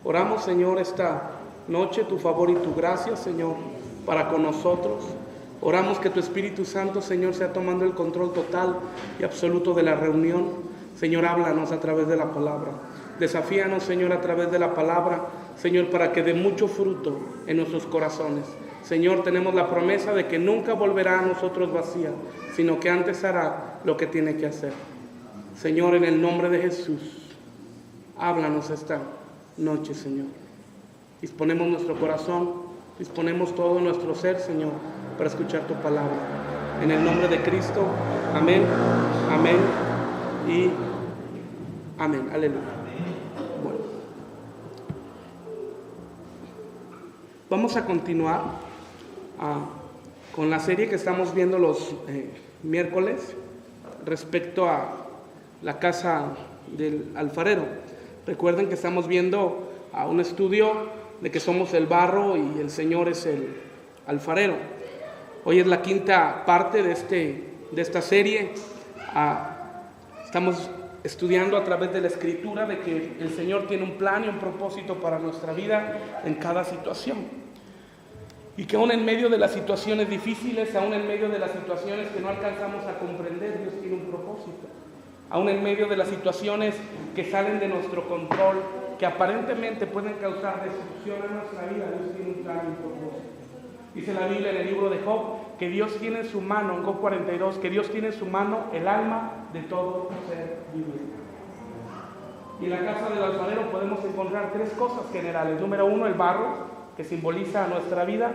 Oramos, Señor, esta noche tu favor y tu gracia, Señor, para con nosotros. Oramos que tu Espíritu Santo, Señor, sea tomando el control total y absoluto de la reunión. Señor, háblanos a través de la palabra. Desafíanos, Señor, a través de la palabra, Señor, para que dé mucho fruto en nuestros corazones. Señor, tenemos la promesa de que nunca volverá a nosotros vacía, sino que antes hará lo que tiene que hacer. Señor, en el nombre de Jesús, háblanos esta noche, Señor. Disponemos nuestro corazón, disponemos todo nuestro ser, Señor, para escuchar tu palabra. En el nombre de Cristo, amén, amén y amén. Aleluya. Bueno, vamos a continuar con la serie que estamos viendo los miércoles respecto a la casa del alfarero. Recuerden que estamos viendo a un estudio de que somos el barro y el Señor es el alfarero. Hoy es la quinta parte de esta serie. Estamos estudiando a través de la Escritura de que el Señor tiene un plan y un propósito para nuestra vida en cada situación. Y que aún en medio de las situaciones difíciles, aún en medio de las situaciones que no alcanzamos a comprender, Dios tiene un propósito. Aún en medio de las situaciones que salen de nuestro control, que aparentemente pueden causar destrucción en nuestra vida, Dios tiene un plan y un propósito. Dice la Biblia en el libro de Job que Dios tiene en su mano, en Job 42, que Dios tiene en su mano el alma de todo ser viviente. Y en la casa del alfarero podemos encontrar tres cosas generales. Número uno, el barro, que simboliza nuestra vida.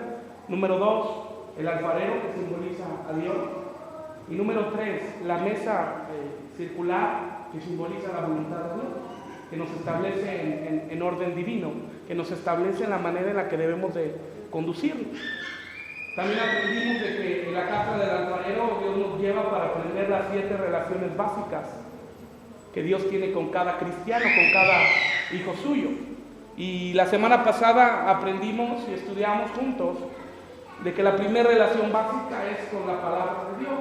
Número dos, el alfarero, que simboliza a Dios. Y número tres, la mesa circular, que simboliza la voluntad de Dios, que nos establece en orden divino, que nos establece en la manera en la que debemos de conducirnos. También aprendimos de que en la casa del alfarero Dios nos lleva para aprender las 7 relaciones básicas que Dios tiene con cada cristiano, con cada hijo suyo. Y la semana pasada aprendimos y estudiamos juntos de que la primera relación básica es con la palabra de Dios.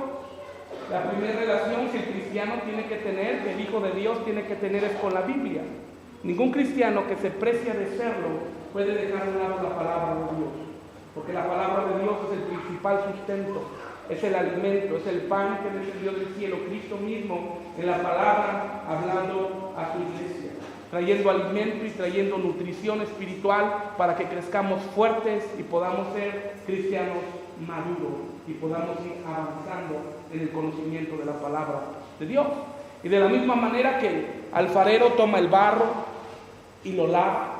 La primera relación que el cristiano tiene que tener, que el Hijo de Dios tiene que tener, es con la Biblia. Ningún cristiano que se precia de serlo puede dejar de lado la palabra de Dios, porque la palabra de Dios es el principal sustento, es el alimento, es el pan que descendió del cielo, Cristo mismo en la palabra hablando a su iglesia, trayendo alimento y trayendo nutrición espiritual para que crezcamos fuertes y podamos ser cristianos maduros y podamos ir avanzando en el conocimiento de la palabra de Dios. Y de la misma manera que el alfarero toma el barro y lo lava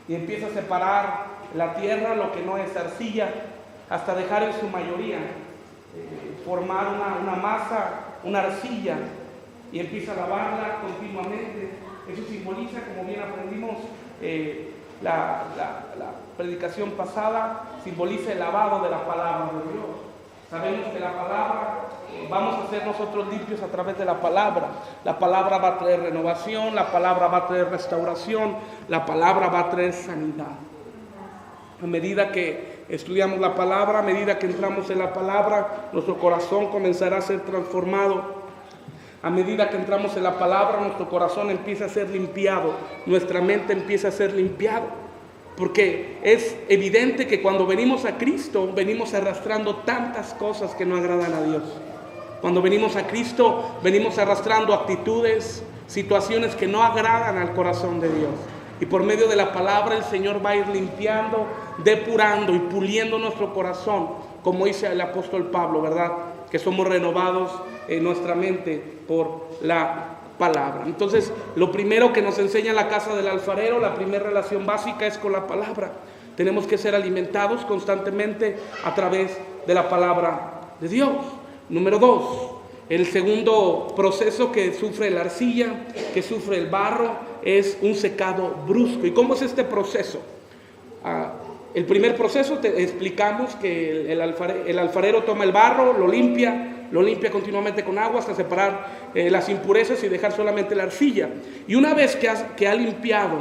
y empieza a separar la tierra, lo que no es arcilla, hasta dejar en su mayoría formar una masa, una arcilla, y empieza a lavarla continuamente. Eso simboliza, como bien aprendimos la predicación pasada, simboliza el lavado de la palabra de Dios. Sabemos que la palabra, vamos a ser nosotros limpios a través de la palabra. La palabra va a traer renovación, la palabra va a traer restauración, la palabra va a traer sanidad. A medida que estudiamos la palabra, a medida que entramos en la palabra, nuestro corazón comenzará a ser transformado. A medida que entramos en la palabra, nuestro corazón empieza a ser limpiado, nuestra mente empieza a ser limpiado. Porque es evidente que cuando venimos a Cristo, venimos arrastrando tantas cosas que no agradan a Dios. Cuando venimos a Cristo, venimos arrastrando actitudes, situaciones que no agradan al corazón de Dios. Y por medio de la palabra el Señor va a ir limpiando, depurando y puliendo nuestro corazón, como dice el apóstol Pablo, ¿verdad? Que somos renovados en nuestra mente por la palabra. Entonces, lo primero que nos enseña la casa del alfarero, la primera relación básica, es con la palabra. Tenemos que ser alimentados constantemente a través de la palabra de Dios. Número 2, el segundo proceso que sufre la arcilla, que sufre el barro, es un secado brusco. ¿Y cómo es este proceso? El primer proceso te explicamos que el alfarero toma el barro, lo limpia continuamente con agua hasta separar las impurezas y dejar solamente la arcilla. Y una vez que ha limpiado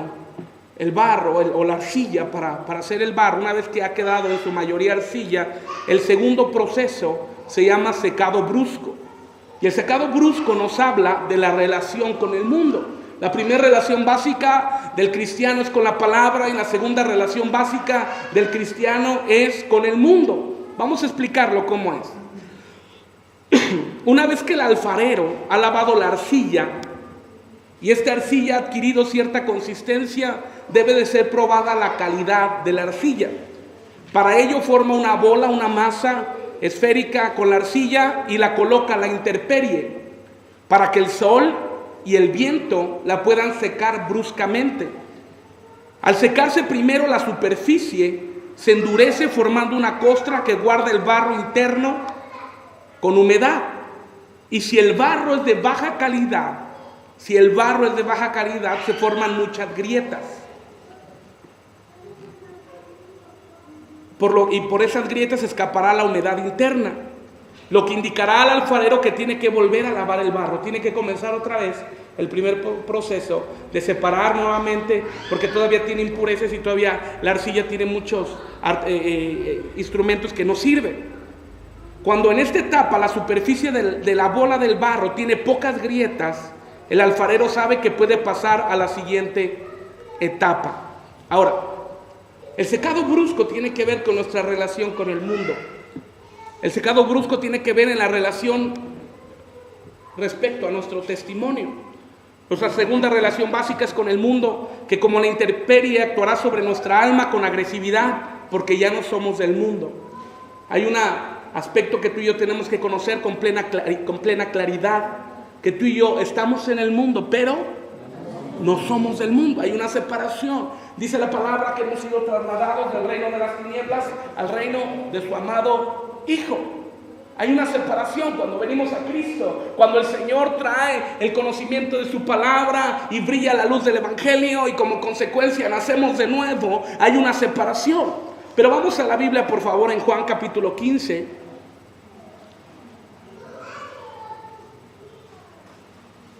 el barro o la arcilla para hacer el barro, una vez que ha quedado en su mayoría arcilla, el segundo proceso se llama secado brusco. Y el secado brusco nos habla de la relación con el mundo. La primera relación básica del cristiano es con la palabra y la segunda relación básica del cristiano es con el mundo. Vamos a explicarlo cómo es. Una vez que el alfarero ha lavado la arcilla y esta arcilla ha adquirido cierta consistencia, debe de ser probada la calidad de la arcilla. Para ello forma una bola, una masa esférica con la arcilla y la coloca a la intemperie para que el sol y el viento la puedan secar bruscamente. Al secarse primero la superficie, se endurece formando una costra que guarda el barro interno con humedad. Y si el barro es de baja calidad, se forman muchas grietas. Por esas grietas escapará la humedad interna, lo que indicará al alfarero que tiene que volver a lavar el barro, tiene que comenzar otra vez el primer proceso de separar nuevamente, porque todavía tiene impurezas y todavía la arcilla tiene muchos instrumentos que no sirven. Cuando en esta etapa la superficie de la bola del barro tiene pocas grietas, el alfarero sabe que puede pasar a la siguiente etapa. Ahora, el secado brusco tiene que ver con nuestra relación con el mundo. El secado brusco tiene que ver en la relación respecto a nuestro testimonio. Nuestra segunda relación básica es con el mundo, que como la intemperie actuará sobre nuestra alma con agresividad, porque ya no somos del mundo. Hay un aspecto que tú y yo tenemos que conocer con plena claridad, que tú y yo estamos en el mundo, pero no somos del mundo. Hay una separación. Dice la palabra que hemos sido trasladados del reino de las tinieblas al reino de su amado Hijo. Hay una separación cuando venimos a Cristo, cuando el Señor trae el conocimiento de su palabra y brilla la luz del Evangelio y como consecuencia nacemos de nuevo. Hay una separación. Pero vamos a la Biblia, por favor, en Juan capítulo 15.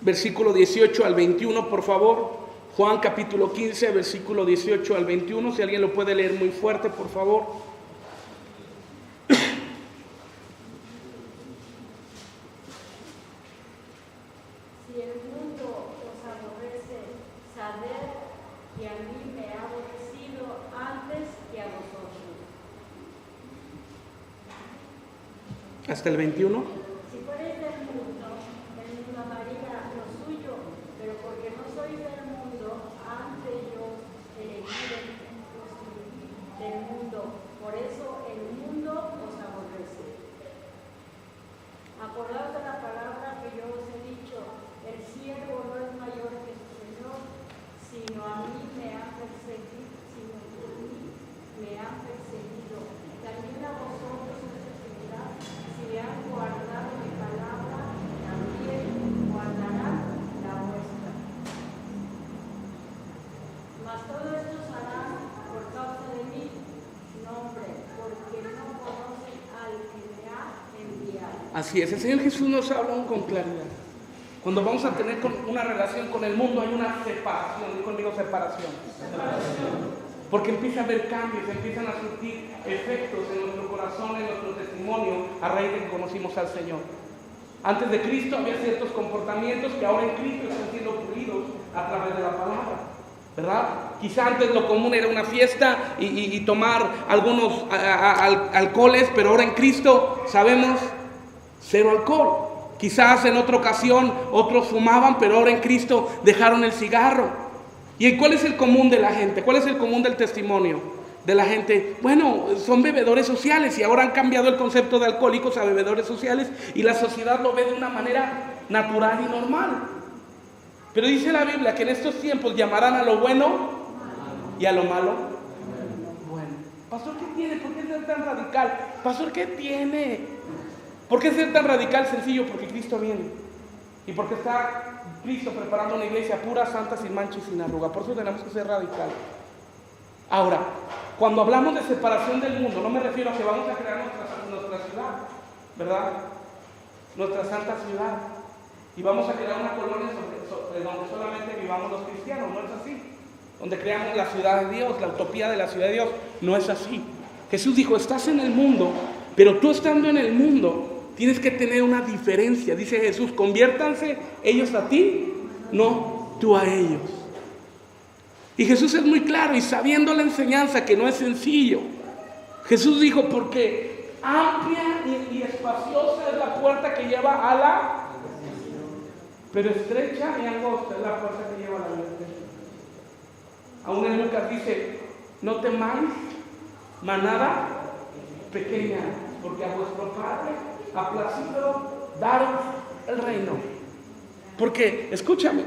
Versículo 18 al 21, por favor. Juan capítulo 15, versículo 18 al 21. Si alguien lo puede leer muy fuerte, por favor. Si el mundo os aborrece, sabed que a mí me ha aborrecido antes que a vosotros. Hasta el 21. Si fuereis del mundo, el mundo amaría lo suyo, pero porque no sois del mundo, antes yo elegí del mundo, por eso el mundo os aborrece. Acordaos de la palabra que yo os he dicho, el siervo no es mayor que su Señor, sino a mí me han perseguido, también a vosotros os perseguirá, si han guardado mi palabra, también guardarán la vuestra. Mas todo esto se hará por causa de mí, nombre, porque no conocen al que me ha enviado. Así es, el Señor Jesús nos habla aún con claridad. Cuando vamos a tener una relación con el mundo hay una separación. Digo conmigo separación. Porque empieza a haber cambios, empiezan a surgir efectos en nuestro corazón, en nuestro testimonio, a raíz de que conocimos al Señor. Antes de Cristo había ciertos comportamientos que ahora en Cristo están siendo pulidos a través de la palabra, ¿verdad? Quizá antes lo común era una fiesta y tomar algunos alcoholes, pero ahora en Cristo sabemos cero alcohol. Quizás en otra ocasión otros fumaban, pero ahora en Cristo dejaron el cigarro. ¿Y cuál es el común de la gente? ¿Cuál es el común del testimonio de la gente? Bueno, son bebedores sociales y ahora han cambiado el concepto de alcohólicos a bebedores sociales y la sociedad lo ve de una manera natural y normal. Pero dice la Biblia que en estos tiempos llamarán a lo bueno y a lo malo bueno. Pastor, ¿qué tiene? ¿Por qué ser tan radical? Pastor, ¿qué tiene? ¿Por qué ser tan radical? Sencillo, porque Cristo viene. Y porque está Cristo preparando una iglesia pura, santa, sin mancha y sin arruga. Por eso tenemos que ser radicales. Ahora, cuando hablamos de separación del mundo, no me refiero a que vamos a crear nuestra ciudad, ¿verdad? Nuestra santa ciudad. Y vamos a crear una colonia donde solamente vivamos los cristianos. No es así. Donde creamos la ciudad de Dios, la utopía de la ciudad de Dios. No es así. Jesús dijo, estás en el mundo, pero tú estando en el mundo tienes que tener una diferencia. Dice Jesús, conviértanse ellos a ti, no tú a ellos. Y Jesús es muy claro, y sabiendo la enseñanza que no es sencillo, Jesús dijo, porque amplia y espaciosa es la puerta que lleva a la, pero estrecha y angosta es la puerta que lleva a la vida. Aún en Lucas dice, no temáis manada pequeña, porque a vuestro Padre ha placido daros el reino. Porque, escúchame,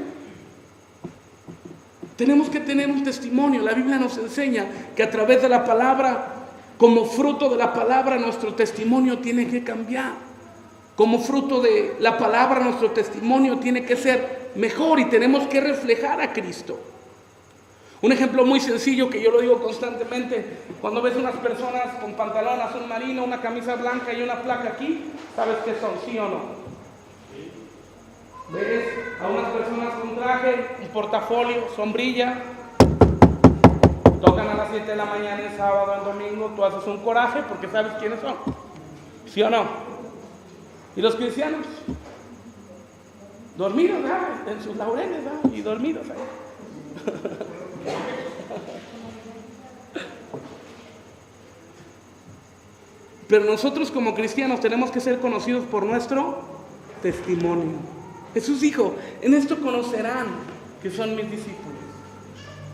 tenemos que tener un testimonio. La Biblia nos enseña que a través de la palabra, como fruto de la palabra, nuestro testimonio tiene que cambiar. Como fruto de la palabra, nuestro testimonio tiene que ser mejor y tenemos que reflejar a Cristo. Un ejemplo muy sencillo que yo lo digo constantemente, cuando ves unas personas con pantalón azul marino, una camisa blanca y una placa aquí, ¿sabes qué son? ¿Sí o no? Ves a unas personas con traje, un portafolio, sombrilla, tocan a las 7 de la mañana el sábado, el domingo, tú haces un coraje porque sabes quiénes son. ¿Sí o no? ¿Y los cristianos? Dormidos, ¿verdad? En sus laureles, ¿verdad? Y dormidos ahí. Pero nosotros como cristianos tenemos que ser conocidos por nuestro testimonio. Jesús dijo, en esto conocerán que son mis discípulos.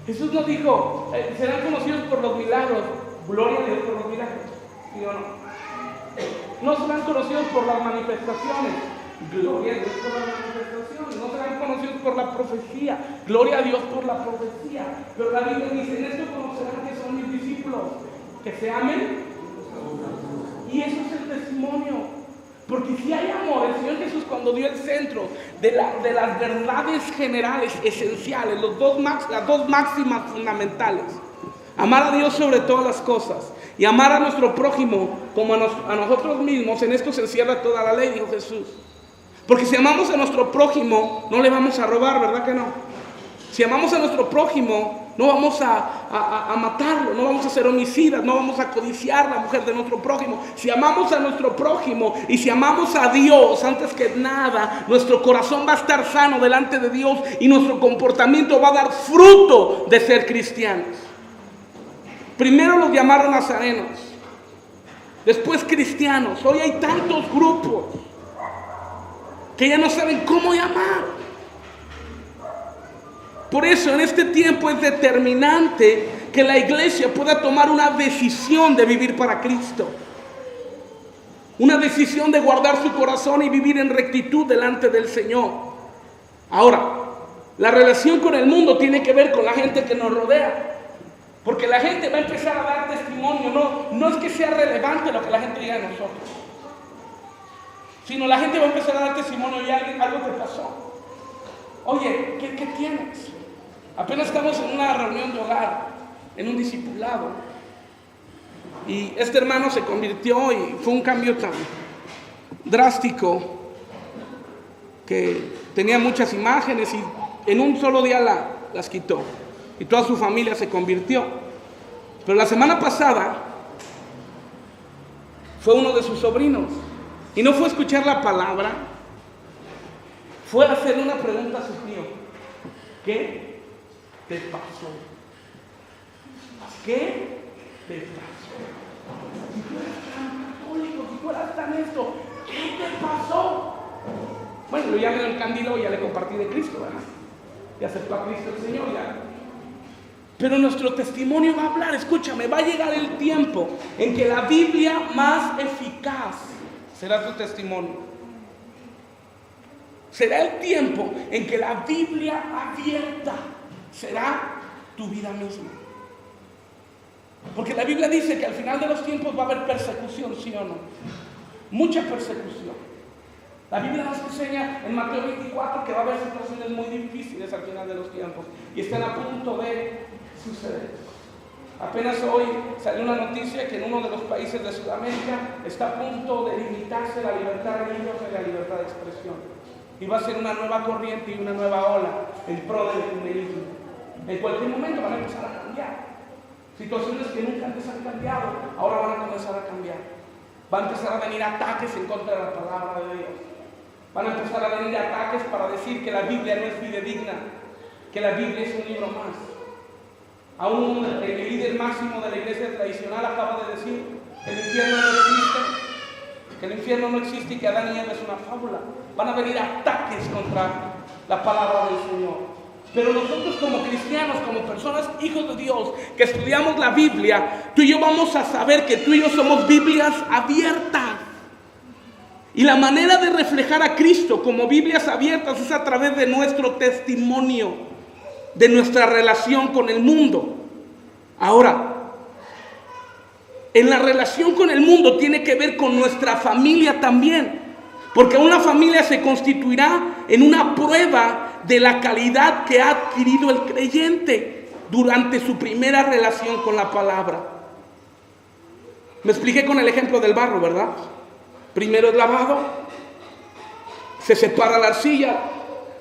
Jesús nos dijo, serán conocidos por los milagros. Gloria a Dios por los milagros. ¿Sí o no? No serán conocidos por las manifestaciones. Gloria a Dios por las manifestaciones. No serán conocidos por la profecía. Gloria a Dios por la profecía. Pero la Biblia dice, en esto conocerán que son mis discípulos, que se amen. Y eso es el testimonio. Porque si hay amor, el Señor Jesús, cuando dio el centro de las verdades generales, esenciales, las dos máximas fundamentales, amar a Dios sobre todas las cosas y amar a nuestro prójimo como a nosotros mismos, en esto se encierra toda la ley, dijo Jesús. Porque si amamos a nuestro prójimo, no le vamos a robar, ¿verdad que no? Si amamos a nuestro prójimo, no vamos a matarlo, no vamos a ser homicidas, no vamos a codiciar la mujer de nuestro prójimo. Si amamos a nuestro prójimo y si amamos a Dios, antes que nada, nuestro corazón va a estar sano delante de Dios y nuestro comportamiento va a dar fruto de ser cristianos. Primero los llamaron nazarenos, después cristianos. Hoy hay tantos grupos que ya no saben cómo llamar. Por eso en este tiempo es determinante que la iglesia pueda tomar una decisión de vivir para Cristo. Una decisión de guardar su corazón y vivir en rectitud delante del Señor. Ahora, la relación con el mundo tiene que ver con la gente que nos rodea. Porque la gente va a empezar a dar testimonio. No es que sea relevante lo que la gente diga de nosotros, sino la gente va a empezar a dar testimonio y algo te pasó. Oye, ¿qué tienes? Apenas estamos en una reunión de hogar, en un discipulado, y este hermano se convirtió y fue un cambio tan drástico que tenía muchas imágenes y en un solo día las quitó y toda su familia se convirtió. Pero la semana pasada fue uno de sus sobrinos y no fue a escuchar la palabra, fue a hacerle una pregunta a su tío. ¿Qué te pasó? ¿Qué te pasó? Si tú eres tan católico, si tú eras tan esto, ¿qué te pasó? Bueno, ya me dio el candilo y ya le compartí de Cristo, ¿verdad? Y aceptó a Cristo el Señor ya. Pero nuestro testimonio va a hablar. Escúchame, va a llegar el tiempo en que la Biblia más eficaz será tu testimonio. Será el tiempo en que la Biblia abierta será tu vida misma. Porque la Biblia dice que al final de los tiempos va a haber persecución, ¿sí o no? Mucha persecución. La Biblia nos enseña en Mateo 24 que va a haber situaciones muy difíciles al final de los tiempos y están a punto de suceder. Apenas hoy salió una noticia que en uno de los países de Sudamérica está a punto de limitarse la libertad religiosa y la libertad de expresión. Y va a ser una nueva corriente y una nueva ola en pro del ecumenismo. En cualquier momento van a empezar a cambiar. Situaciones que nunca antes han cambiado, ahora van a comenzar a cambiar. Van a empezar a venir ataques en contra de la palabra de Dios. Van a empezar a venir ataques para decir que la Biblia no es fidedigna. que la Biblia es un libro más. Aún el líder máximo de la iglesia tradicional acaba de decir que el infierno no existe, que el infierno no existe y que Adán y Eva es una fábula. Van a venir ataques contra la palabra del Señor. Pero nosotros como cristianos, como personas, hijos de Dios, que estudiamos la Biblia, tú y yo vamos a saber que tú y yo somos Biblias abiertas. Y la manera de reflejar a Cristo como Biblias abiertas es a través de nuestro testimonio, de nuestra relación con el mundo. Ahora, en la relación con el mundo tiene que ver con nuestra familia también, porque una familia se constituirá en una prueba de la calidad que ha adquirido el creyente durante su primera relación con la palabra. Me expliqué con el ejemplo del barro, ¿verdad? Primero es lavado, se separa la arcilla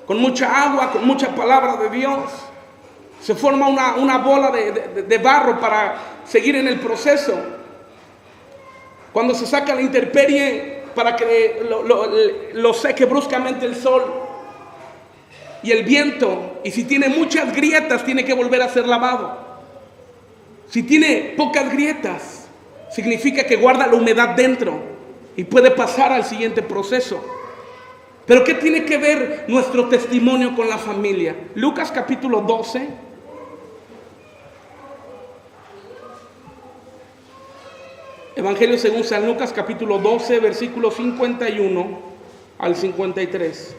con mucha agua, con mucha palabra de Dios. Se forma una bola de barro para seguir en el proceso. Cuando se saca la intemperie para que lo seque bruscamente el sol y el viento, y si tiene muchas grietas tiene que volver a ser lavado. Si tiene pocas grietas significa que guarda la humedad dentro y puede pasar al siguiente proceso. Pero ¿qué tiene que ver nuestro testimonio con la familia? Lucas capítulo 12. Evangelio según San Lucas capítulo 12, versículos 51 al 53.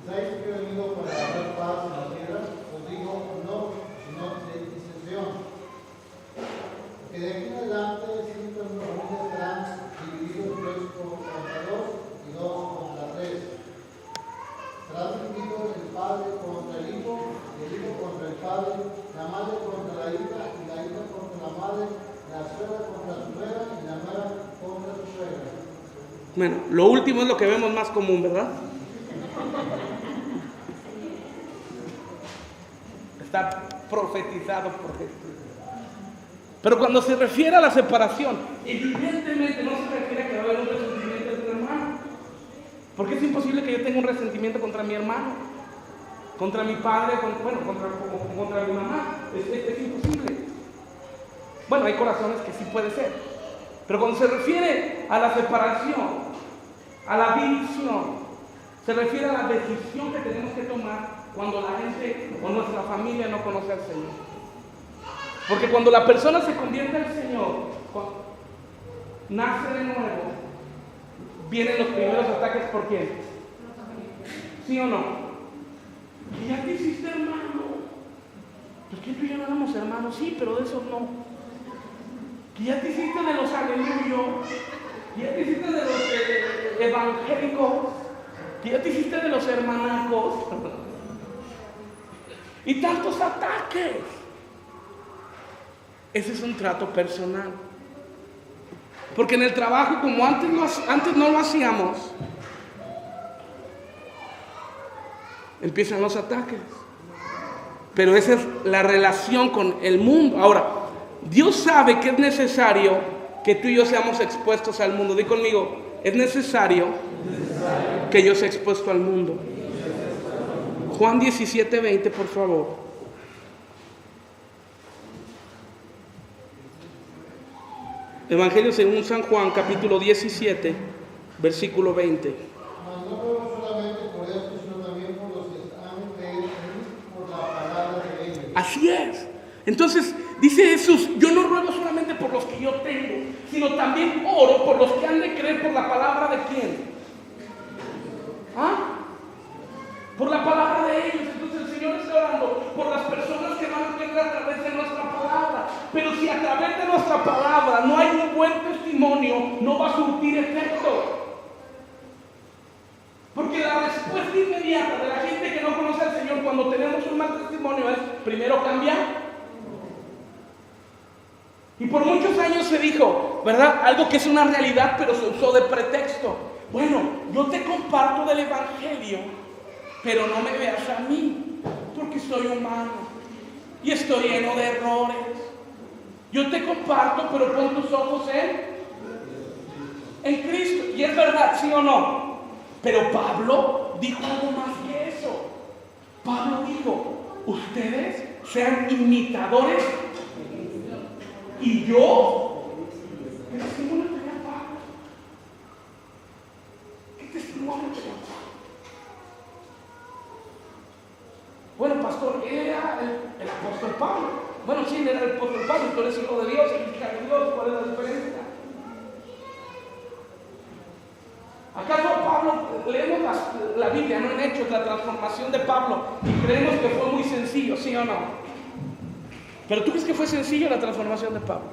¿Pensáis que he venido para hacer paz en la tierra? Os digo, no, sino disensión. Porque de aquí en adelante siempre los familias serán divididos 3 contra 2 y 2 contra 3. Será dividido el padre contra el hijo contra el padre, la madre contra la hija y la hija contra la madre, la suegra contra su nuera y la nuera contra su suegra. Bueno, lo último es lo que vemos más común, ¿verdad? Está profetizado por Jesús. Pero cuando se refiere a la separación, evidentemente no se refiere a que va a haber un resentimiento entre hermanos. Porque es imposible que yo tenga un resentimiento contra mi hermano, contra mi padre, contra mi mamá. Es imposible. Bueno, hay corazones que sí puede ser. Pero cuando se refiere a la separación, a la división, se refiere a la decisión que tenemos que tomar cuando la gente o nuestra familia no conoce al Señor. Porque cuando la persona se convierte al Señor, nace de nuevo, vienen los primeros ataques. ¿Por quién? ¿Sí o no? ¿Y ya te hiciste hermano? Pues que tú y yo no éramos hermanos, sí, pero de esos no. Que ya te hiciste de los aleluyos, que ya te hiciste de los evangélicos, que ya te hiciste de los hermanacos. Y tantos ataques. Ese es un trato personal. Porque en el trabajo, como antes no lo hacíamos, empiezan los ataques. Pero esa es la relación con el mundo. Ahora, Dios sabe que es necesario que tú y yo seamos expuestos al mundo. Di conmigo, es necesario que yo sea expuesto al mundo. Juan 17:20, por favor. Evangelio según San Juan, capítulo 17, versículo 20. Mas no ruego solamente por esto, sino también por los que han creído en mí por la palabra de ellos. Así es. Entonces, dice Jesús, yo no ruego solamente por los que yo tengo, sino también oro por los que han de creer por la palabra de quién. ¿Ah? Por la palabra de ellos. Entonces el Señor está orando por las personas que van a creer a través de nuestra palabra. Pero si a través de nuestra palabra no hay un buen testimonio, no va a surtir efecto. Porque la respuesta inmediata de la gente que no conoce al Señor cuando tenemos un mal testimonio es primero cambiar. Y por muchos años se dijo, ¿verdad? Algo que es una realidad, pero se usó de pretexto. Bueno, yo te comparto del Evangelio, pero no me veas a mí, porque soy humano y estoy lleno de errores. Yo te comparto, pero pon tus ojos en Cristo. Y es verdad, ¿sí o no? Pero Pablo dijo algo más que eso. Pablo dijo: ustedes sean imitadores. Y yo, ¿qué testimonio tenía Pablo? ¿Qué testimonio tenía Pablo? Bueno, pastor, él era el apóstol Pablo. Bueno, sí, él era el apóstol Pablo, tú eres hijo de Dios, el hija de Dios, ¿cuál es la diferencia? ¿Acaso Pablo, leemos la Biblia, no en Hechos, la transformación de Pablo, y creemos que fue muy sencillo, sí o no? Pero ¿tú crees que fue sencillo la transformación de Pablo?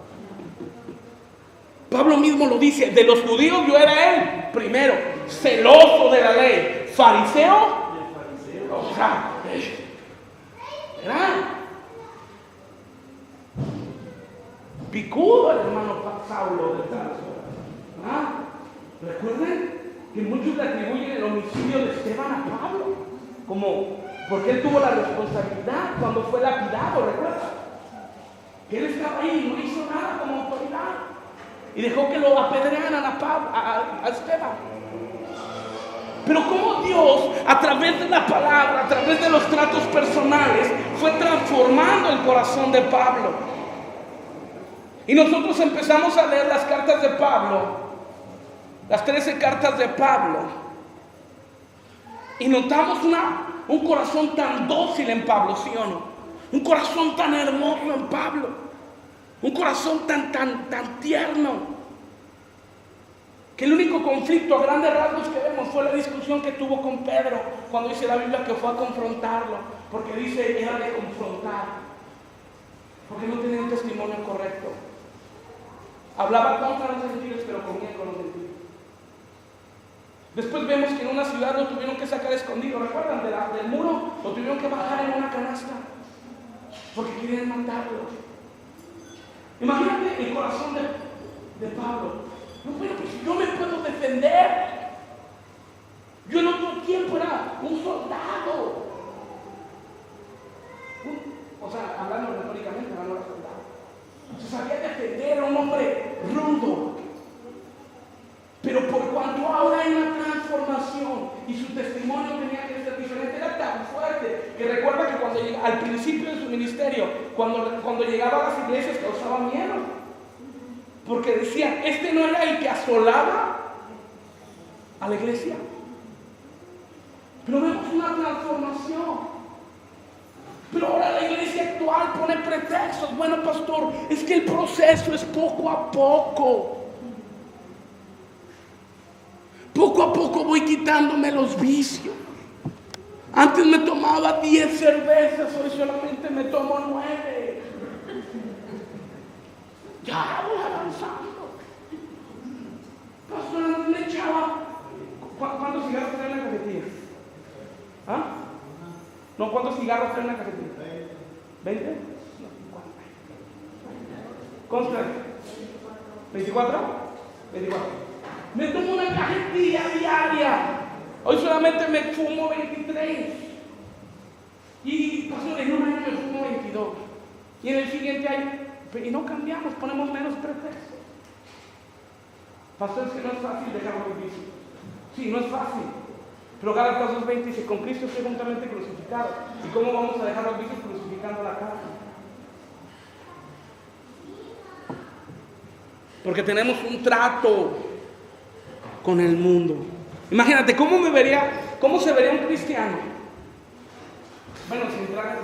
Pablo mismo lo dice: de los judíos yo era él, primero, celoso de la ley, fariseo, o sea, era picudo el hermano Saulo de Tarso. Recuerden que muchos le atribuyen el homicidio de Esteban a Pablo, como porque él tuvo la responsabilidad cuando fue lapidado, ¿recuerdan? Que él estaba ahí, no hizo nada como autoridad y dejó que lo apedrearan a Esteban. Pero como Dios, a través de la palabra, a través de los tratos personales, fue transformando el corazón de Pablo. Y nosotros empezamos a leer las cartas de Pablo, las 13 cartas de Pablo, y notamos un corazón tan dócil en Pablo, ¿sí o no? Un corazón tan hermoso en Pablo, un corazón tan tierno, que el único conflicto a grandes rasgos que vemos fue la discusión que tuvo con Pedro, cuando dice la Biblia que fue a confrontarlo, porque dice era de confrontar, porque no tenía un testimonio correcto. Hablaba contra los gentiles, pero comía con los gentiles. Después vemos que en una ciudad lo tuvieron que sacar escondido, ¿recuerdan? Del muro lo tuvieron que bajar en una canasta, porque querían matarlo. Imagínate el corazón de Pablo. No, pero pues yo me puedo defender. Yo en otro tiempo era un soldado. O sea, hablando retóricamente, no era soldado. Se sabía defender, era un hombre rudo. Pero por cuanto ahora hay una transformación y su testimonio tenía que ser diferente, era tan fuerte que recuerda que cuando al principio de su ministerio, cuando llegaba a las iglesias causaba miedo. Porque decían, este no era el que asolaba a la iglesia. Pero vemos una transformación. Pero ahora la iglesia actual pone pretextos. Bueno, pastor, es que el proceso es poco a poco. Poco a poco voy quitándome los vicios. Antes me tomaba 10 cervezas, hoy solamente me tomo 9. Ya voy avanzando. Pastor, antes me echaba. ¿Cuántos cigarros traen en la cajetilla? ¿Ah? No, ¿cuántos cigarros traen en la cajetilla? 20. ¿20? ¿Cuántos traen? ¿24? 24. Me tomo una cajetilla diaria. Hoy solamente me fumo 23. Y pastor, en un año me fumo 22. Y en el siguiente año. Y no cambiamos, ponemos menos pretextos. Pastor, es que no es fácil dejar los vicios. Sí, no es fácil. Pero Gálatas 2:20 dice: con Cristo estoy juntamente crucificado. ¿Y cómo vamos a dejar los vicios? Crucificando la carne. Porque tenemos un trato con el mundo. Imagínate, ¿cómo se vería un cristiano? Bueno,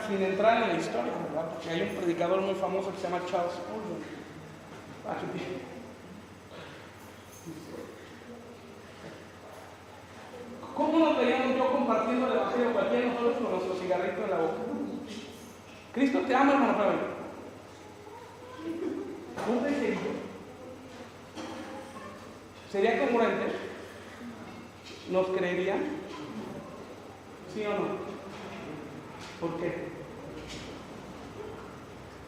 sin entrar en la historia, ¿verdad? Porque hay un predicador muy famoso que se llama Charles Spurgeon. ¿Cómo nos veríamos yo compartiendo el evangelio cualquiera de nosotros con nuestro cigarrito en la boca? Cristo te ama, hermano. ¿Cómo te dice? ¿Sería congruente? ¿Nos creerían? ¿Sí o no? ¿Por qué?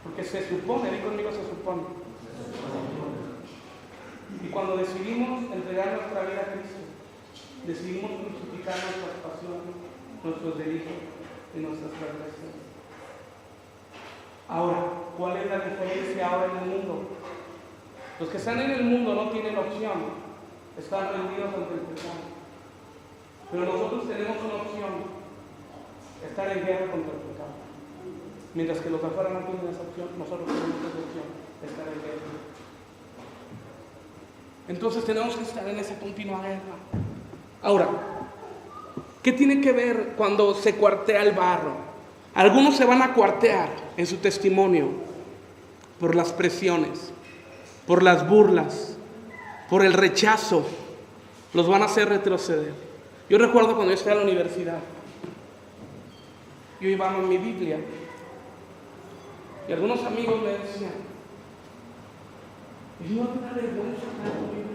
Porque se supone, di conmigo, se supone. Y cuando decidimos entregar nuestra vida a Cristo, decidimos crucificar nuestras pasiones, nuestros delitos y nuestras transgresiones. Ahora, ¿cuál es la diferencia ahora en el mundo? Los que están en el mundo no tienen opción, están rendidos ante el pecado. Pero nosotros tenemos una opción: estar en guerra contra el pecado. Mientras que los de afuera no tienen esa opción, nosotros tenemos esa opción: estar en guerra. Entonces tenemos que estar en esa continua guerra. Ahora, ¿qué tiene que ver cuando se cuartea el barro? Algunos se van a cuartear en su testimonio por las presiones, por las burlas, por el rechazo. Los van a hacer retroceder. Yo recuerdo cuando yo estaba en la universidad, yo iba a mi Biblia y algunos amigos me decían: ¿no te da vergüenza hablar tu Biblia?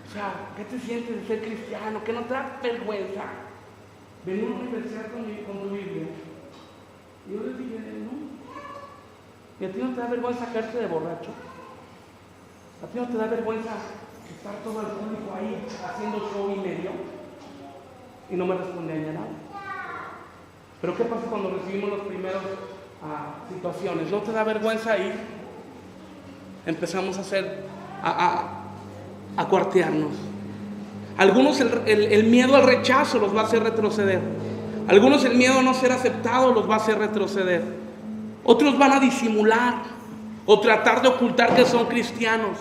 O sea, ¿qué te sientes de ser cristiano? ¿Qué no te da vergüenza venir a una universidad con tu Biblia? Y yo les dije: no. ¿Y a ti no te da vergüenza caerte de borracho? ¿A ti no te da vergüenza estar todo el público ahí haciendo show y medio? Y no me respondían nada. Pero ¿qué pasa cuando recibimos los primeros situaciones? ¿No te da vergüenza ir? Empezamos a cuartearnos. Algunos el miedo al rechazo los va a hacer retroceder. Algunos el miedo a no ser aceptado los va a hacer retroceder. Otros van a disimular o tratar de ocultar que son cristianos.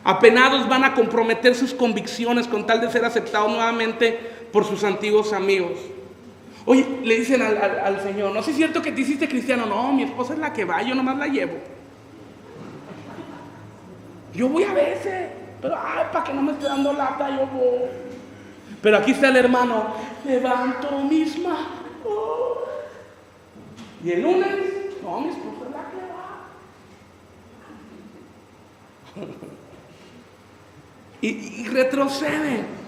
Apenados van a comprometer sus convicciones con tal de ser aceptados nuevamente por sus antiguos amigos. Oye, le dicen al Señor: ¿no es cierto que te hiciste cristiano? No, mi esposa es la que va, yo nomás la llevo. Yo voy a veces, pero para que no me esté dando lata, yo voy. Pero aquí está el hermano: levanto mis manos. Y el lunes: no, mi esposa es la que va. Y retrocede.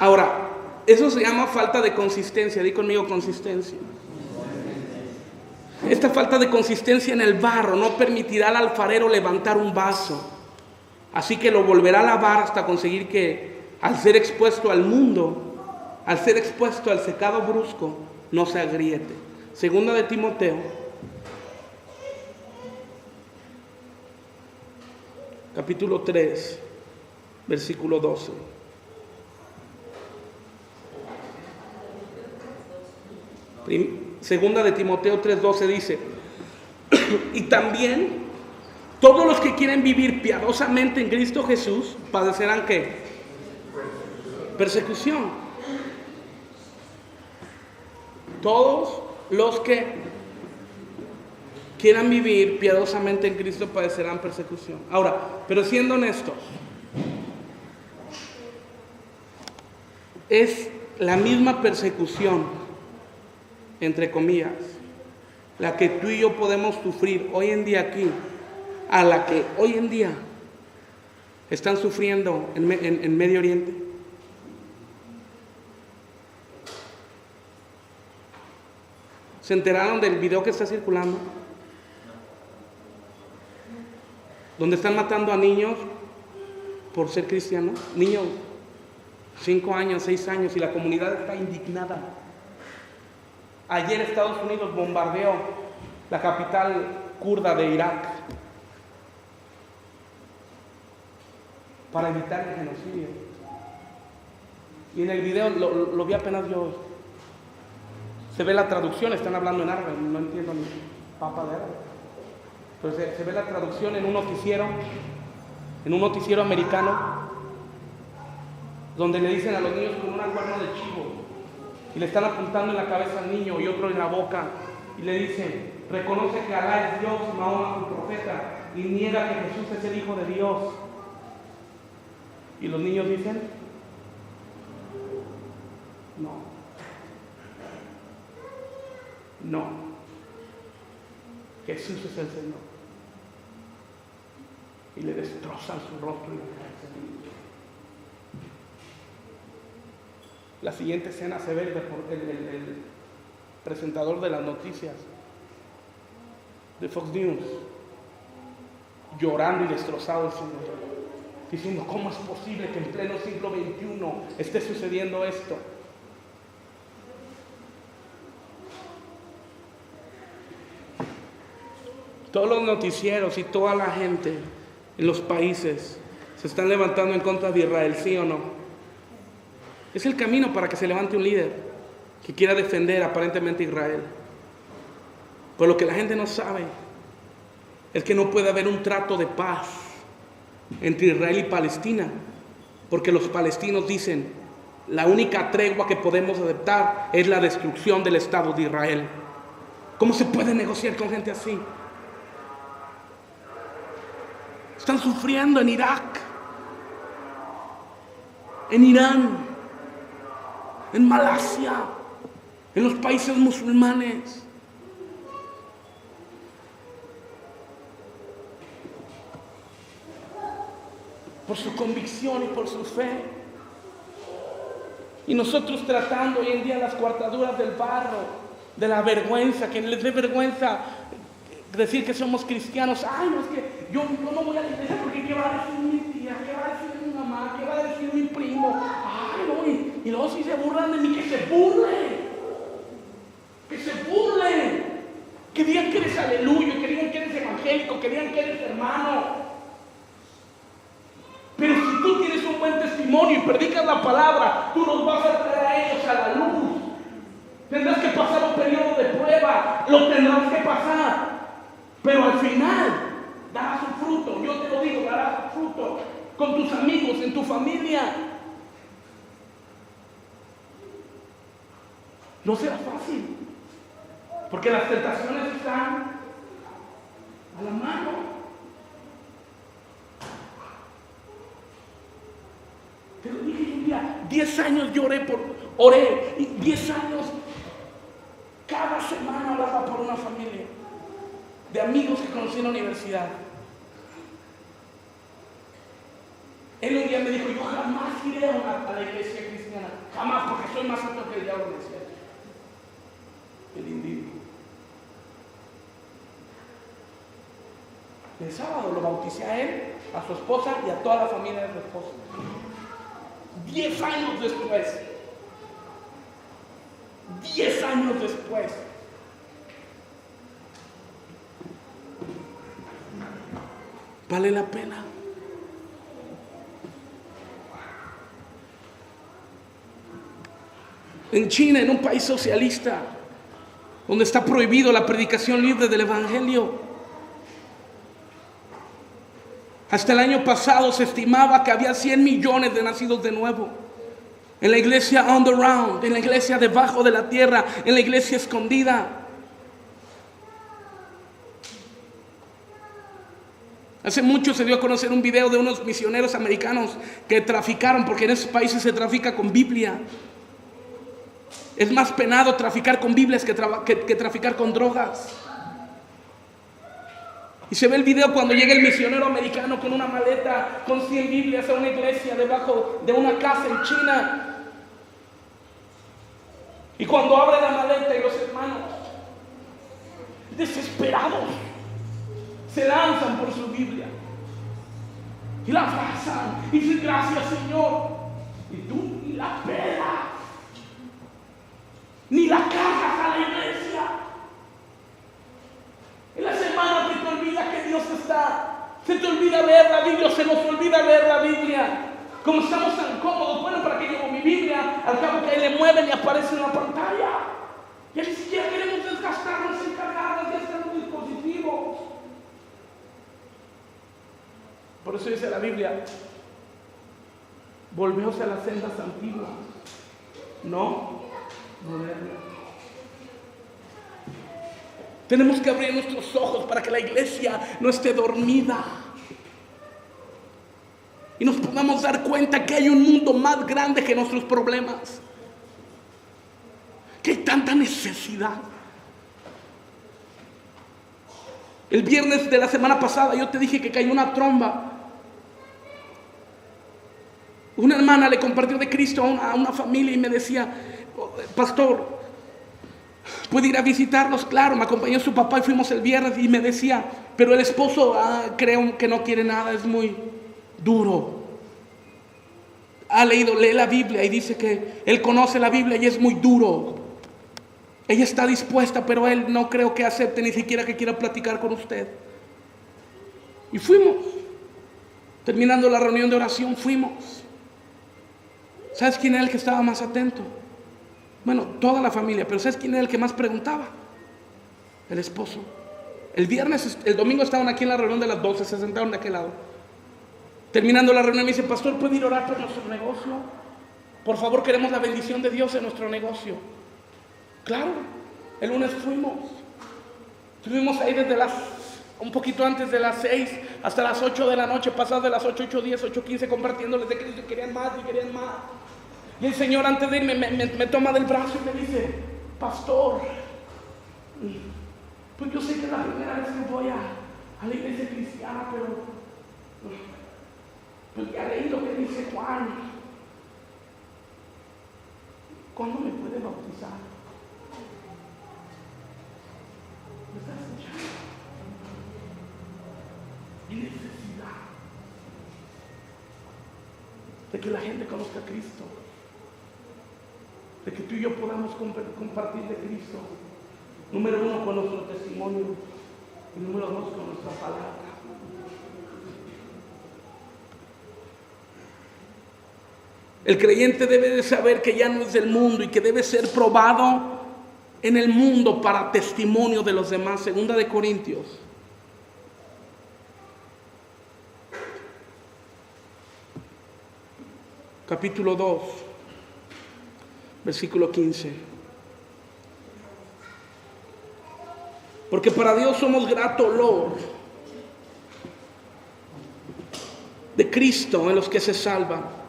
Ahora, eso se llama falta de consistencia. Di conmigo: consistencia. Esta falta de consistencia en el barro no permitirá al alfarero levantar un vaso. Así que lo volverá a lavar hasta conseguir que, al ser expuesto al mundo, al ser expuesto al secado brusco, no se agriete. Segunda de Timoteo, capítulo 3, versículo 12. Segunda de Timoteo 3:12 dice: y también todos los que quieren vivir piadosamente en Cristo Jesús padecerán ¿qué? Persecución. Todos los que quieran vivir piadosamente en Cristo padecerán persecución. Ahora, pero siendo honestos, es la misma persecución, entre comillas, la que tú y yo podemos sufrir hoy en día aquí, a la que hoy en día están sufriendo en Medio Oriente. ¿Se enteraron del video que está circulando? Donde están matando a niños por ser cristianos. Niños 5 años, 6 años, y la comunidad está indignada. Ayer Estados Unidos bombardeó la capital kurda de Irak para evitar el genocidio. Y en el video lo vi apenas yo. Se ve la traducción, están hablando en árabe, no entiendo ni papa de árabe. Pero se ve la traducción en un noticiero americano, donde le dicen a los niños con una cuerno de chivo, y le están apuntando en la cabeza al niño y otro en la boca, y le dicen: reconoce que Alá es Dios y Mahoma su profeta, y niega que Jesús es el Hijo de Dios. Y los niños dicen: no, Jesús es el Señor. Y le destrozan su rostro y la cabeza. La siguiente escena se ve el presentador de las noticias de Fox News llorando y destrozado el Señor, diciendo: ¿cómo es posible que en pleno siglo XXI esté sucediendo esto? Todos los noticieros y toda la gente en los países se están levantando en contra de Israel, ¿sí o no? Es el camino para que se levante un líder que quiera defender aparentemente a Israel. Pero lo que la gente no sabe es que no puede haber un trato de paz entre Israel y Palestina, porque los palestinos dicen: la única tregua que podemos aceptar es la destrucción del Estado de Israel. ¿Cómo se puede negociar con gente así? Están sufriendo en Irak, en Irán, en Malasia, en los países musulmanes. Por su convicción y por su fe. Y nosotros tratando hoy en día las coartaduras del barro, de la vergüenza, que les dé vergüenza decir que somos cristianos. Ay, no, es que yo no voy a la iglesia porque ¿qué va a decir mi tía? ¿Qué va a decir mi mamá? ¿Qué va a decir mi primo? Ay, no, y luego si se burlan de mí, que se burlen. Que se burlen. Que digan que eres aleluya, que digan que eres evangélico, que digan que eres hermano. Pero si tú tienes un buen testimonio y predicas la palabra, tú los vas a traer a ellos a la luz. Tendrás que pasar un periodo de prueba, lo tendrás que pasar. Pero al final darás un fruto, yo te lo digo, darás un fruto con tus amigos, en tu familia. No será fácil, porque las tentaciones están a la mano. Te lo dije un día, 10 años yo oré, y 10 años, cada semana oraba por una familia de amigos que conocí en la universidad. Él un día me dijo: yo jamás iré a la iglesia cristiana, jamás, porque soy más alto que el diablo, me decía el individuo. El sábado lo bauticé a él, a su esposa y a toda la familia de su esposa. 10 años después. 10 años después. Vale la pena. En China, en un país socialista, donde está prohibido la predicación libre del evangelio, hasta el año pasado se estimaba que había 100 millones de nacidos de nuevo. En la iglesia underground, en la iglesia debajo de la tierra, en la iglesia escondida. Hace mucho se dio a conocer un video de unos misioneros americanos que traficaron, porque en esos países se trafica con Biblia. Es más penado traficar con Biblias que traficar con drogas. Y se ve el video cuando llega el misionero americano con una maleta con 100 Biblias a una iglesia debajo de una casa en China. Y cuando abre la maleta y los hermanos, desesperados, se lanzan por su Biblia y la abrazan y dicen: gracias, Señor. Y tú ni la pelas, ni la cargas a la iglesia. En la semana se te olvida que Dios está, se te olvida leer la Biblia, se nos olvida leer la Biblia. Como estamos tan cómodos, bueno, ¿para qué llevo mi Biblia? Al cabo que ahí le mueven y aparece en la pantalla. Ya ni siquiera queremos desgastarnos en cargarnos de este dispositivo. Por eso dice la Biblia: volveos a las sendas antiguas, no modernas. Tenemos que abrir nuestros ojos para que la iglesia no esté dormida y nos podamos dar cuenta que hay un mundo más grande que nuestros problemas, que hay tanta necesidad. El viernes de la semana pasada yo te dije que cayó una tromba. Una hermana le compartió de Cristo a una familia y me decía: pastor, ¿puede ir a visitarlos? Claro, me acompañó su papá y fuimos el viernes, y me decía: pero el esposo creo que no quiere nada, es muy duro. Lee la Biblia y dice que él conoce la Biblia y es muy duro. Ella está dispuesta, pero él no creo que acepte ni siquiera que quiera platicar con usted. Y fuimos. Terminando la reunión de oración fuimos. ¿Sabes quién era el que estaba más atento? Bueno, toda la familia, pero ¿sabes quién era el que más preguntaba? El esposo. El domingo estaban aquí en la reunión de las 12, se sentaron de aquel lado. Terminando la reunión me dice: pastor, ¿puede ir a orar por nuestro negocio? Por favor, queremos la bendición de Dios en nuestro negocio. Claro, el lunes fuimos. Estuvimos ahí desde un poquito antes de las 6 hasta las 8 de la noche, pasadas de las 8, 8:10, 8:15, compartiéndoles de Cristo, y querían más y querían más. Y el Señor, antes de irme, me toma del brazo y me dice: pastor, pues yo sé que es la primera vez que voy a la iglesia cristiana, pero pues ya leí lo que dice Juan. ¿Cuándo me puede bautizar? ¿Me estás escuchando? Hay necesidad de que la gente conozca a Cristo, de que tú y yo podamos compartir de Cristo. Número 1, con nuestro testimonio, y número 2, con nuestra palabra. El creyente debe de saber que ya no es del mundo y que debe ser probado en el mundo para testimonio de los demás. Segunda de Corintios, capítulo 2, versículo 15. Porque para Dios somos grato olor de Cristo en los que se salvan.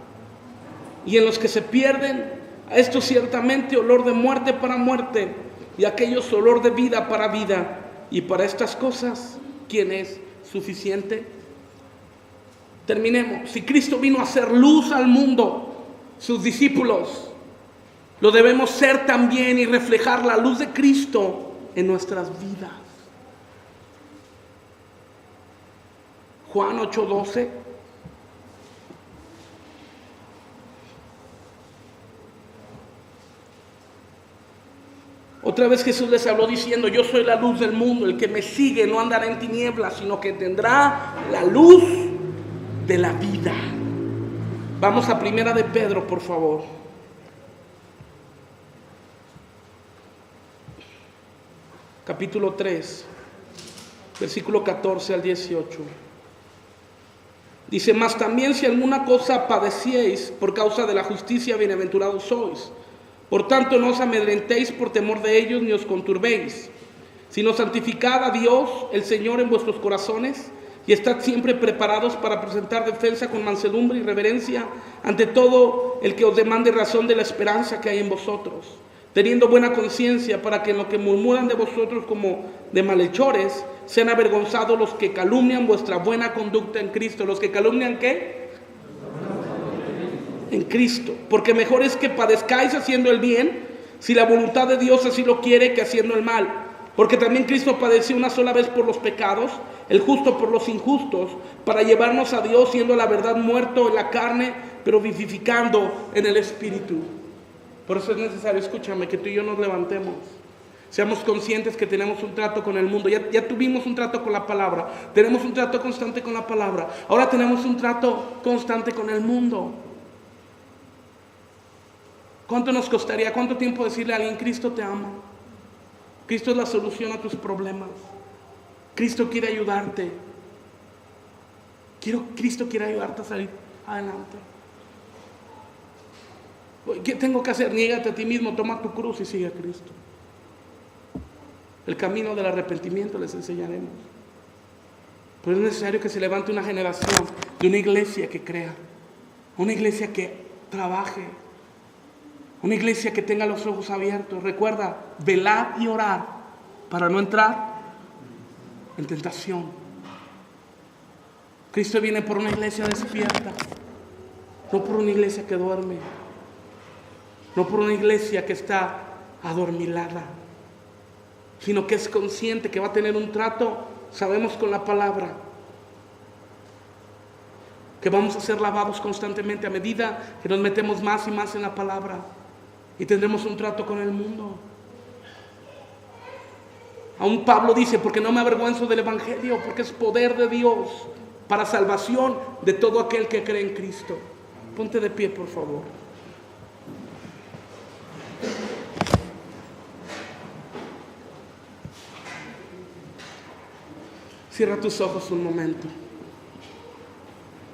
Y en los que se pierden, a estos ciertamente olor de muerte para muerte, y a aquellos olor de vida para vida. Y para estas cosas, ¿quién es suficiente? Terminemos. Si Cristo vino a hacer luz al mundo, sus discípulos lo debemos ser también, y reflejar la luz de Cristo en nuestras vidas. Juan 8:12. Otra vez Jesús les habló diciendo: yo soy la luz del mundo, el que me sigue no andará en tinieblas, sino que tendrá la luz de la vida. Vamos a Primera de Pedro, por favor. Capítulo 3, versículo 14 al 18. Dice: mas también si alguna cosa padecieis por causa de la justicia, bienaventurados sois. Por tanto, no os amedrentéis por temor de ellos, ni os conturbéis, sino santificad a Dios el Señor en vuestros corazones, y estad siempre preparados para presentar defensa con mansedumbre y reverencia ante todo el que os demande razón de la esperanza que hay en vosotros, teniendo buena conciencia, para que en lo que murmuran de vosotros como de malhechores, sean avergonzados los que calumnian vuestra buena conducta en Cristo. ¿Los que calumnian qué? En Cristo. Porque mejor es que padezcáis haciendo el bien, si la voluntad de Dios así lo quiere, que haciendo el mal. Porque también Cristo padeció una sola vez por los pecados, el justo por los injustos, para llevarnos a Dios, siendo la verdad muerto en la carne, pero vivificando en el Espíritu. Por eso es necesario, escúchame, que tú y yo nos levantemos. Seamos conscientes que tenemos un trato con el mundo. Ya tuvimos un trato con la palabra. Tenemos un trato constante con la palabra. Ahora tenemos un trato constante con el mundo. ¿Cuánto nos costaría, cuánto tiempo decirle a alguien: Cristo te ama? Cristo es la solución a tus problemas. Cristo quiere ayudarte. Cristo quiere ayudarte a salir adelante. ¿Qué tengo que hacer? Niégate a ti mismo, toma tu cruz y sigue a Cristo. El camino del arrepentimiento les enseñaremos. Pero es necesario que se levante una generación de una iglesia que crea, una iglesia que trabaje, una iglesia que tenga los ojos abiertos. Recuerda, velar y orar para no entrar en tentación. Cristo viene por una iglesia despierta, no por una iglesia que duerme, no por una iglesia que está adormilada, sino que es consciente que va a tener un trato, sabemos, con la palabra, que vamos a ser lavados constantemente a medida que nos metemos más y más en la palabra, y tendremos un trato con el mundo. Aún Pablo dice: porque no me avergüenzo del evangelio, porque es poder de Dios para salvación de todo aquel que cree en Cristo. Ponte de pie, por favor. Cierra tus ojos un momento.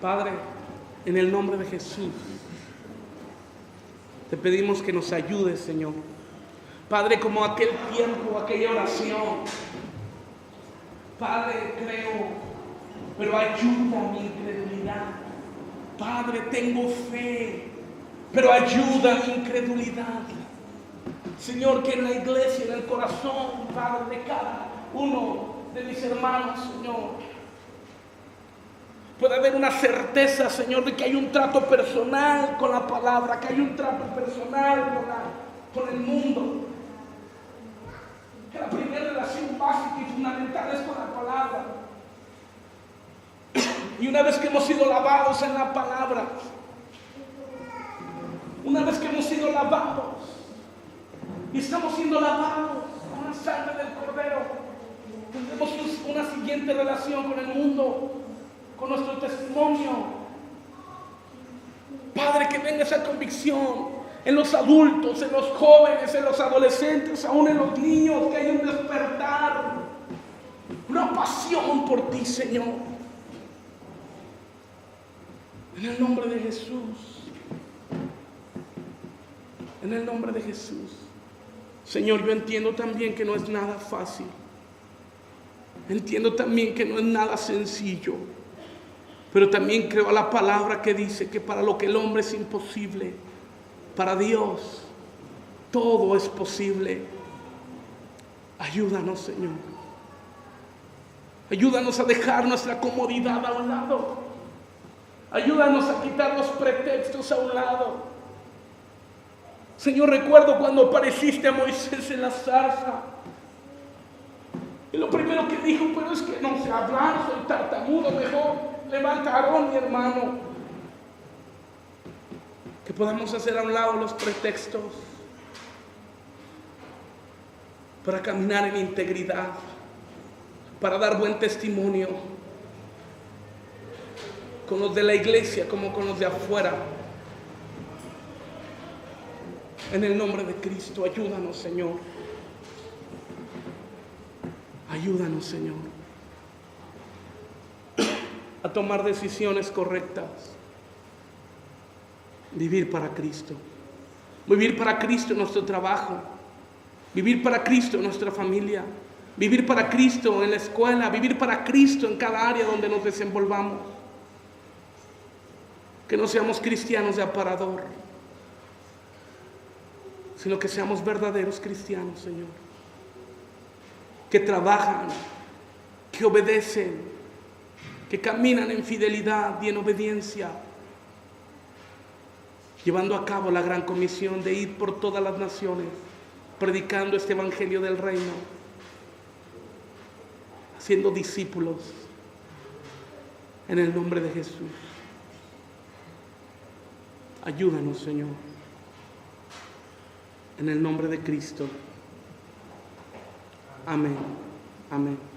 Padre, en el nombre de Jesús, te pedimos que nos ayudes, Señor. Padre, como aquel tiempo, aquella oración. Padre, creo, pero ayuda mi incredulidad. Padre, tengo fe, pero ayuda mi incredulidad. Señor, que en la iglesia, en el corazón, Padre, de cada uno de mis hermanos, Señor, puede haber una certeza, Señor, de que hay un trato personal con la palabra, que hay un trato personal con el mundo. Que la primera relación básica y fundamental es con la palabra. Y una vez que hemos sido lavados en la palabra, una vez que hemos sido lavados y estamos siendo lavados con la sangre del Cordero, tendremos una siguiente relación con el mundo, con nuestro testimonio. Padre, que venga esa convicción en los adultos, en los jóvenes, en los adolescentes, aún en los niños, que haya un despertar, una pasión por ti, Señor. En el nombre de Jesús. En el nombre de Jesús. Señor, yo entiendo también que no es nada fácil. Entiendo también que no es nada sencillo. Pero también creo a la palabra que dice que para lo que el hombre es imposible, para Dios todo es posible. Ayúdanos, Señor. Ayúdanos a dejar nuestra comodidad a un lado. Ayúdanos a quitar los pretextos a un lado. Señor, recuerdo cuando apareciste a Moisés en la zarza. Y lo primero que dijo, pero es que no sé hablar, soy tartamudo, mejor levanta a Aarón, mi hermano. Que podamos hacer a un lado los pretextos para caminar en integridad, para dar buen testimonio con los de la iglesia como con los de afuera. En el nombre de Cristo, ayúdanos, Señor. Ayúdanos, Señor, a tomar decisiones correctas. Vivir para Cristo. Vivir para Cristo en nuestro trabajo. Vivir para Cristo en nuestra familia. Vivir para Cristo en la escuela. Vivir para Cristo en cada área donde nos desenvolvamos. Que no seamos cristianos de aparador, sino que seamos verdaderos cristianos, Señor. Que trabajan, que obedecen, que caminan en fidelidad y en obediencia, llevando a cabo la gran comisión de ir por todas las naciones, predicando este evangelio del reino, haciendo discípulos en el nombre de Jesús. Ayúdanos, Señor, en el nombre de Cristo. Amén. Amén.